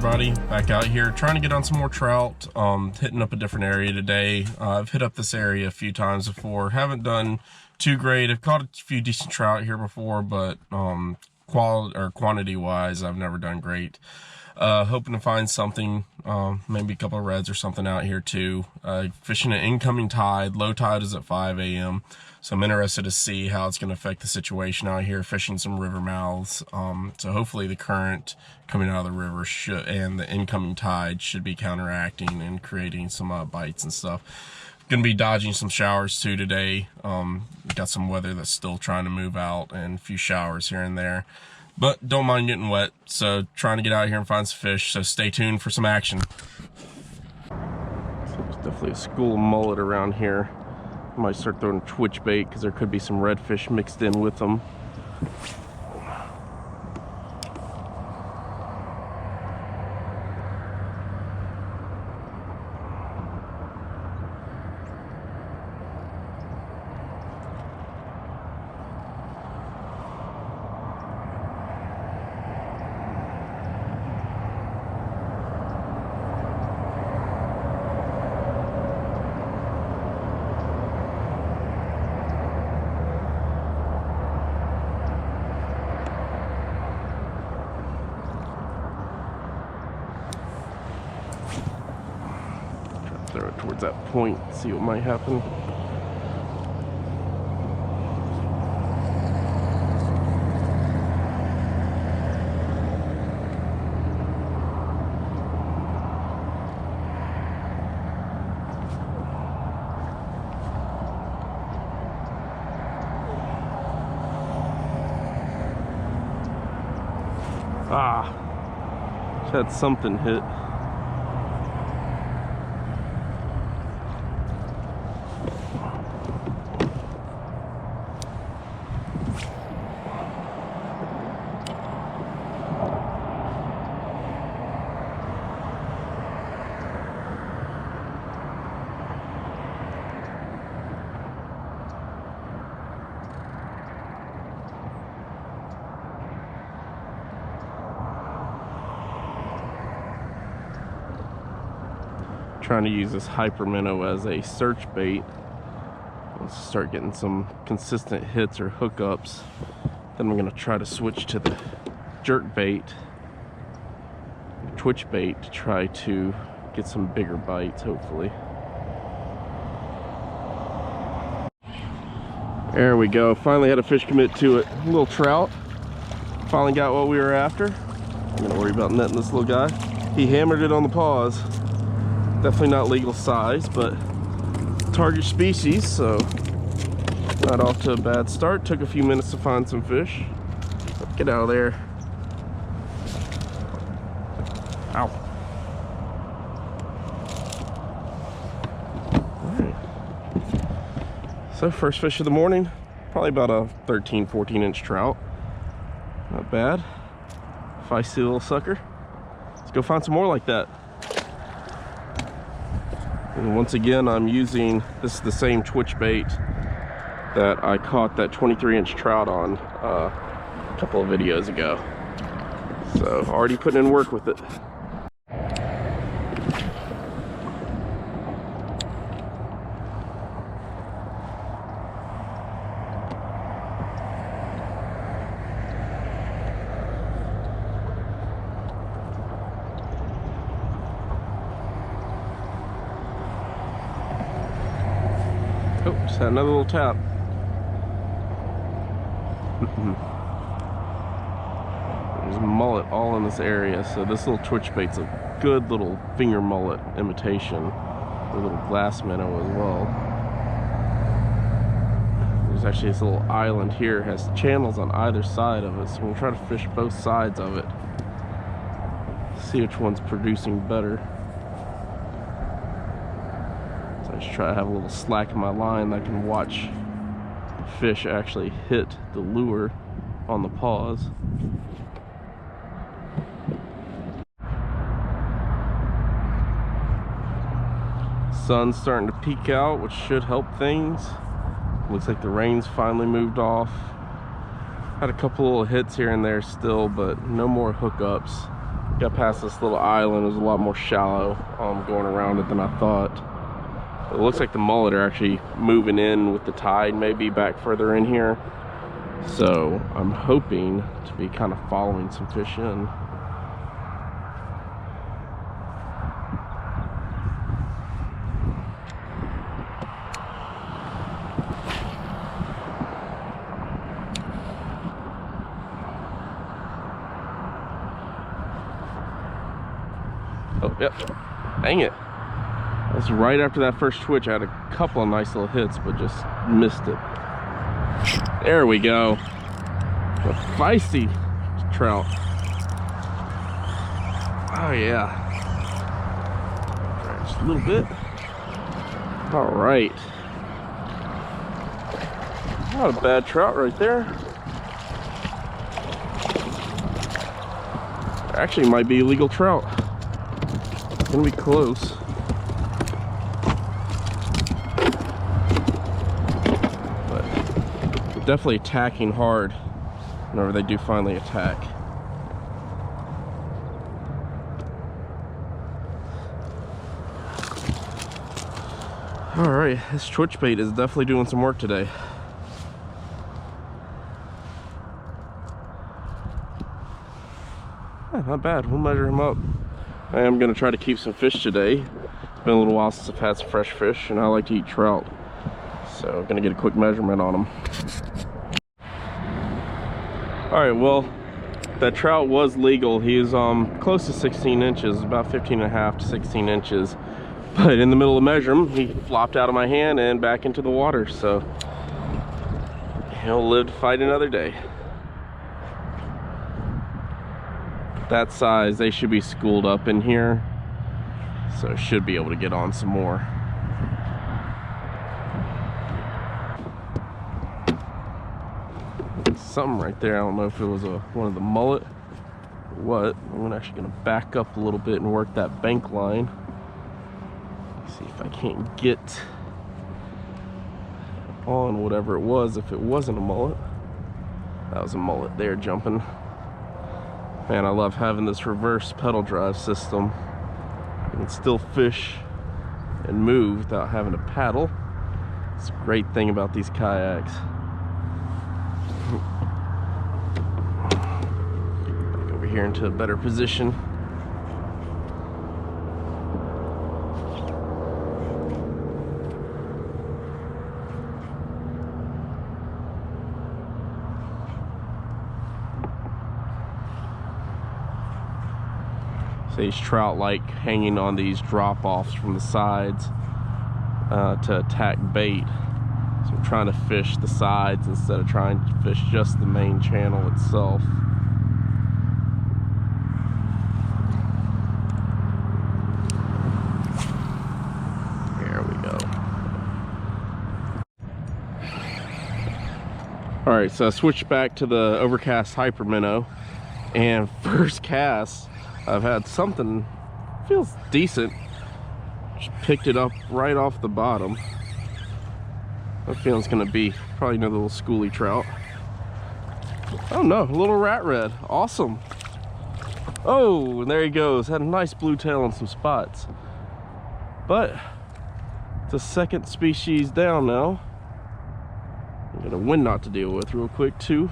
everybody, back out here trying to get on some more trout. Hitting up a different area today. I've hit up this area a few times before, haven't done too great. I've caught a few decent trout here before, but quality or quantity wise I've never done great. Hoping to find something, maybe a couple of reds or something out here too. Fishing an incoming tide. Low tide is at 5 a.m. so I'm interested to see how it's going to affect the situation out here, fishing some river mouths. So hopefully the current coming out of the river and the incoming tide should be counteracting and creating some bites and stuff. Gonna be dodging some showers too today. Got some weather that's still trying to move out and a few showers here and there, but don't mind getting wet. So trying to get out here and find some fish, so stay tuned for some action. So there's definitely a school of mullet around here. I might start throwing twitch bait because there could be some redfish mixed in with them. Throw it towards that point, see what might happen. Just had something hit. Trying to use this hyper minnow as a search bait. Let's start getting some consistent hits or hookups. Then I'm going to try to switch to the jerk bait, twitch bait, to try to get some bigger bites, hopefully. There we go. Finally had a fish commit to it. A little trout. Finally got what we were after. I'm going to worry about netting this little guy. He hammered it on the paws. Definitely not legal size, but target species, so not off to a bad start. Took a few minutes to find some fish. Get out of there. Ow. Alright. So first fish of the morning, probably about a 13-14 inch trout. Not bad. Feisty little sucker. Let's go find some more like that. And once again, I'm using, this is the same twitch bait that I caught that 23-inch trout on a couple of videos ago. So already putting in work with it. Oh, just had another little tap. There's mullet all in this area, so this little twitch bait's a good little finger mullet imitation. A little glass minnow as well. There's actually this little island here, it has channels on either side of it, so we'll try to fish both sides of it. See which one's producing better. I just try to have a little slack in my line that I can watch fish actually hit the lure on the paws. Sun's starting to peek out, which should help things. Looks like the rain's finally moved off. Had a couple little hits here and there still, but no more hookups. got past this little island. It was a lot more shallow going around it than I thought. It looks like the mullet are actually moving in with the tide, maybe back further in here. So I'm hoping to be kind of following some fish in. Oh, yep. Dang it. That's right after that first twitch. I had a couple of nice little hits, but just missed it. There we go. A feisty trout. Oh, yeah. Try just a little bit. All right. Not a bad trout right there. Actually, might be a legal trout. It's gonna be close. But they're definitely attacking hard whenever they do finally attack. All right, this twitch bait is definitely doing some work today. Yeah, not bad. We'll measure him up. I am going to try to keep some fish today. It's been a little while since I've had some fresh fish, and I like to eat trout. So I'm going to get a quick measurement on them. All right, well, that trout was legal. He is close to 16 inches, about 15 and a half to 16 inches. But in the middle of measuring him, he flopped out of my hand and back into the water. So he'll live to fight another day. That size, they should be schooled up in here, so should be able to get on some more. Something right there. I don't know if it was one of the mullet or what. I'm actually going to back up a little bit and work that bank line. See if I can't get on whatever it was. If it wasn't a mullet, that was a mullet there jumping. Man, I love having this reverse pedal drive system. You can still fish and move without having to paddle. It's a great thing about these kayaks. Back over here into a better position. So these trout like hanging on these drop-offs from the sides to attack bait. So I'm trying to fish the sides instead of trying to fish just the main channel itself. There we go. All right, so I switched back to the Overcast Hyper Minnow, and first cast I've had something feels decent. Just picked it up right off the bottom. That feeling's gonna be probably another little schoolie trout. Oh no, a little rat red. Awesome. Oh, and there he goes. Had a nice blue tail and some spots. But it's a second species down now. I got a wind knot to deal with real quick too.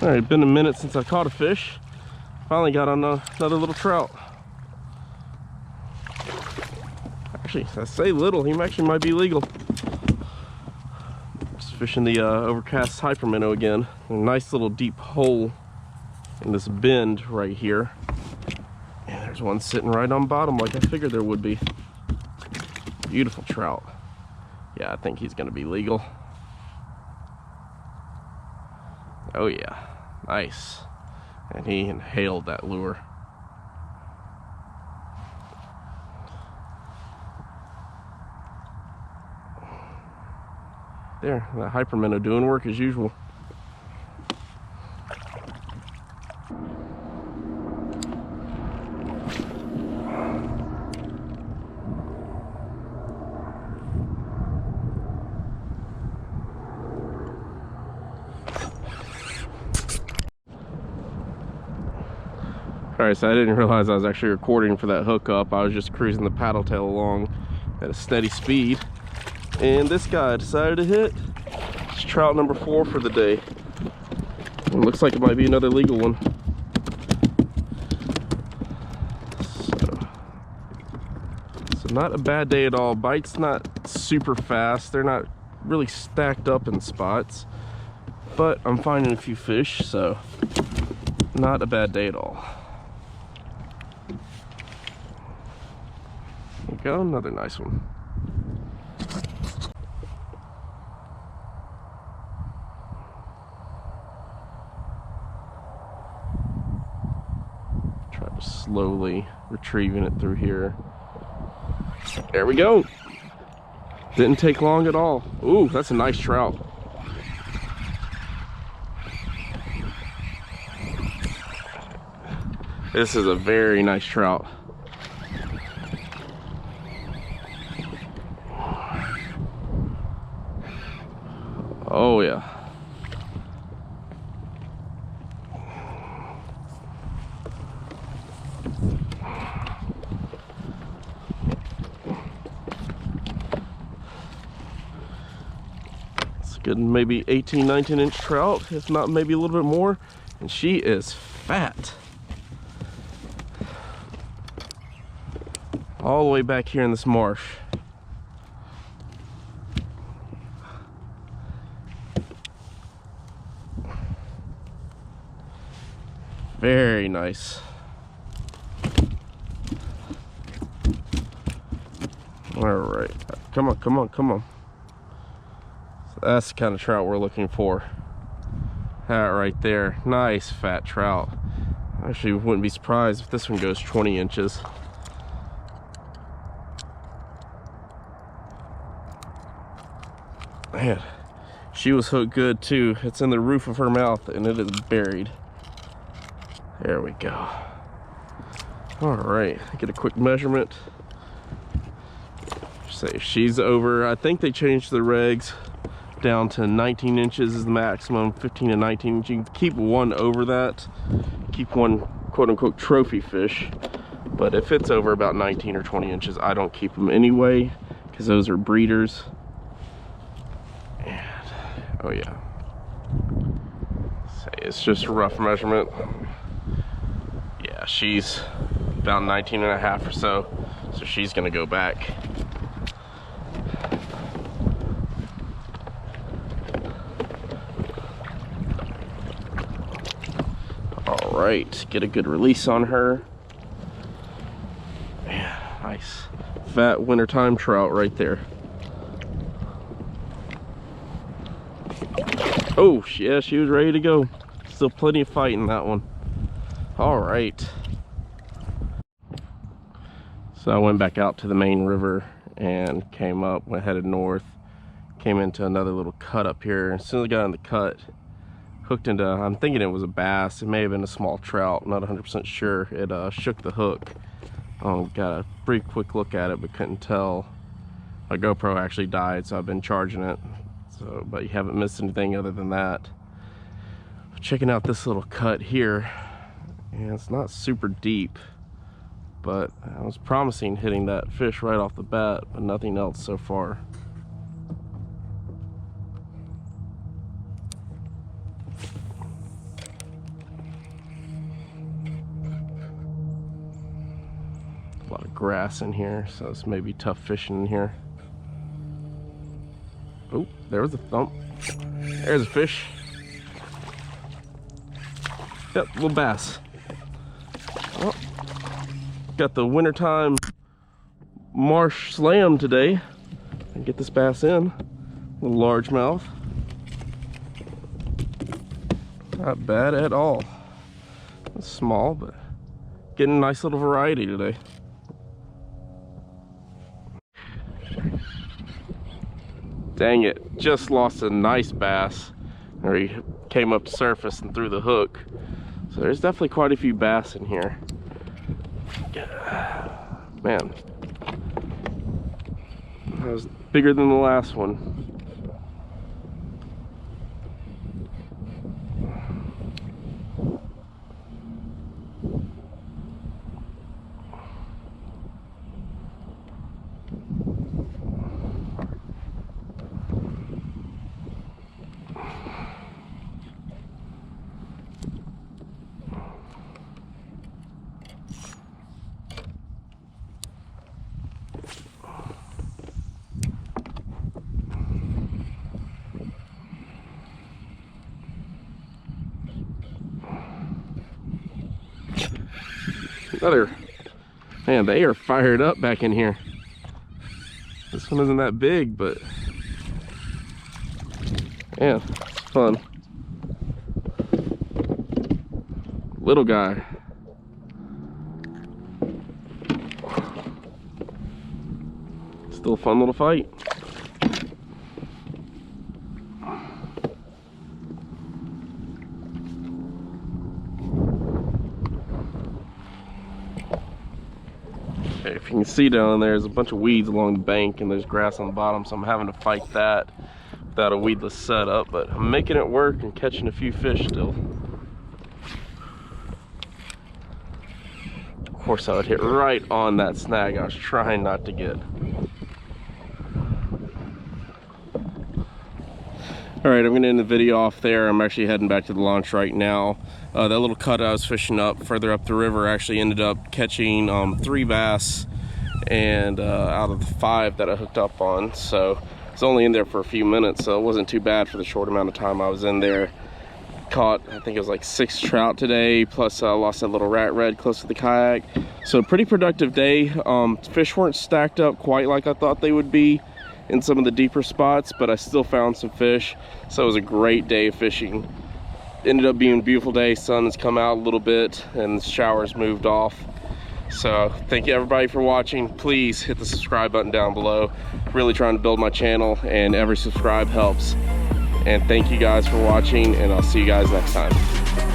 All right, been a minute since I caught a fish. Finally got on another little trout. Actually, I say little, he actually might be legal. Just fishing the Overcast Hyper Minnow again. A nice little deep hole in this bend right here. And there's one sitting right on bottom like I figured there would be. Beautiful trout. Yeah, I think he's gonna be legal. Oh yeah, nice. And he inhaled that lure. There, that Hyper Minnow doing work as usual. Alright, so I didn't realize I was actually recording for that hookup. I was just cruising the paddle tail along at a steady speed. And this guy decided to hit. It's trout number 4 for the day. It looks like it might be another legal one. So not a bad day at all. Bite's not super fast. They're not really stacked up in spots. But I'm finding a few fish, so not a bad day at all. There we go, another nice one. Try to slowly retrieving it through here. There we go. Didn't take long at all. Ooh, that's a nice trout. This is a very nice trout. Oh yeah. It's a good maybe 18, 19 inch trout, if not maybe a little bit more. And she is fat. All the way back here in this marsh. Very nice. All right, come on, come on, come on. So that's the kind of trout we're looking for. That right there, nice fat trout. Actually, wouldn't be surprised if this one goes 20 inches. Man, she was hooked good too. It's in the roof of her mouth and it is buried. There we go. All right, get a quick measurement. Say she's over, I think they changed the regs down to 19 inches is the maximum, 15 to 19. You can keep one over that, keep one quote unquote trophy fish. But if it's over about 19 or 20 inches, I don't keep them anyway, because those are breeders. And, oh yeah. Say it's just a rough measurement. Yeah, she's about 19 and a half or so. So she's gonna go back. All right, get a good release on her. Man, nice fat wintertime trout right there. Oh, yeah, she was ready to go. Still plenty of fight in that one. All right. So I went back out to the main river and came up, headed north, came into another little cut up here. As soon as I got in the cut, hooked into, I'm thinking it was a bass. It may have been a small trout, not 100% sure. It shook the hook. Got a pretty quick look at it, but couldn't tell. My GoPro actually died, so I've been charging it. So, but you haven't missed anything other than that. Checking out this little cut here, and it's not super deep, but I was promising hitting that fish right off the bat, but nothing else so far. A lot of grass in here, so it's maybe tough fishing in here. Oh, there was a thump. There's a fish. Yep, little bass. Well, got the wintertime marsh slam today. And get this bass in. Little largemouth. Not bad at all. It's small, but getting a nice little variety today. Dang it, just lost a nice bass. Or he came up to surface and threw the hook. So there's definitely quite a few bass in here. Man, that was bigger than the last one. Man, they are fired up back in here. This one isn't that big, but yeah, it's fun. Little guy. Still a fun little fight. Okay, if you can see down there, there's a bunch of weeds along the bank and there's grass on the bottom, so I'm having to fight that without a weedless setup, but I'm making it work and catching a few fish still. Of course, I would hit right on that snag I was trying not to get. All right, I'm gonna end the video off there. I'm actually heading back to the launch right now. That little cut I was fishing up further up the river actually ended up catching 3 bass and out of the 5 that I hooked up on. So I was only in there for a few minutes, so it wasn't too bad for the short amount of time I was in there. Caught, I think it was like 6 trout today, plus I lost that little rat red close to the kayak. So pretty productive day. Fish weren't stacked up quite like I thought they would be in some of the deeper spots, but I still found some fish. So it was a great day of fishing. Ended up being a beautiful day. Sun has come out a little bit and the showers moved off. So thank you everybody for watching. Please hit the subscribe button down below. Really trying to build my channel and every subscribe helps. And thank you guys for watching, and I'll see you guys next time.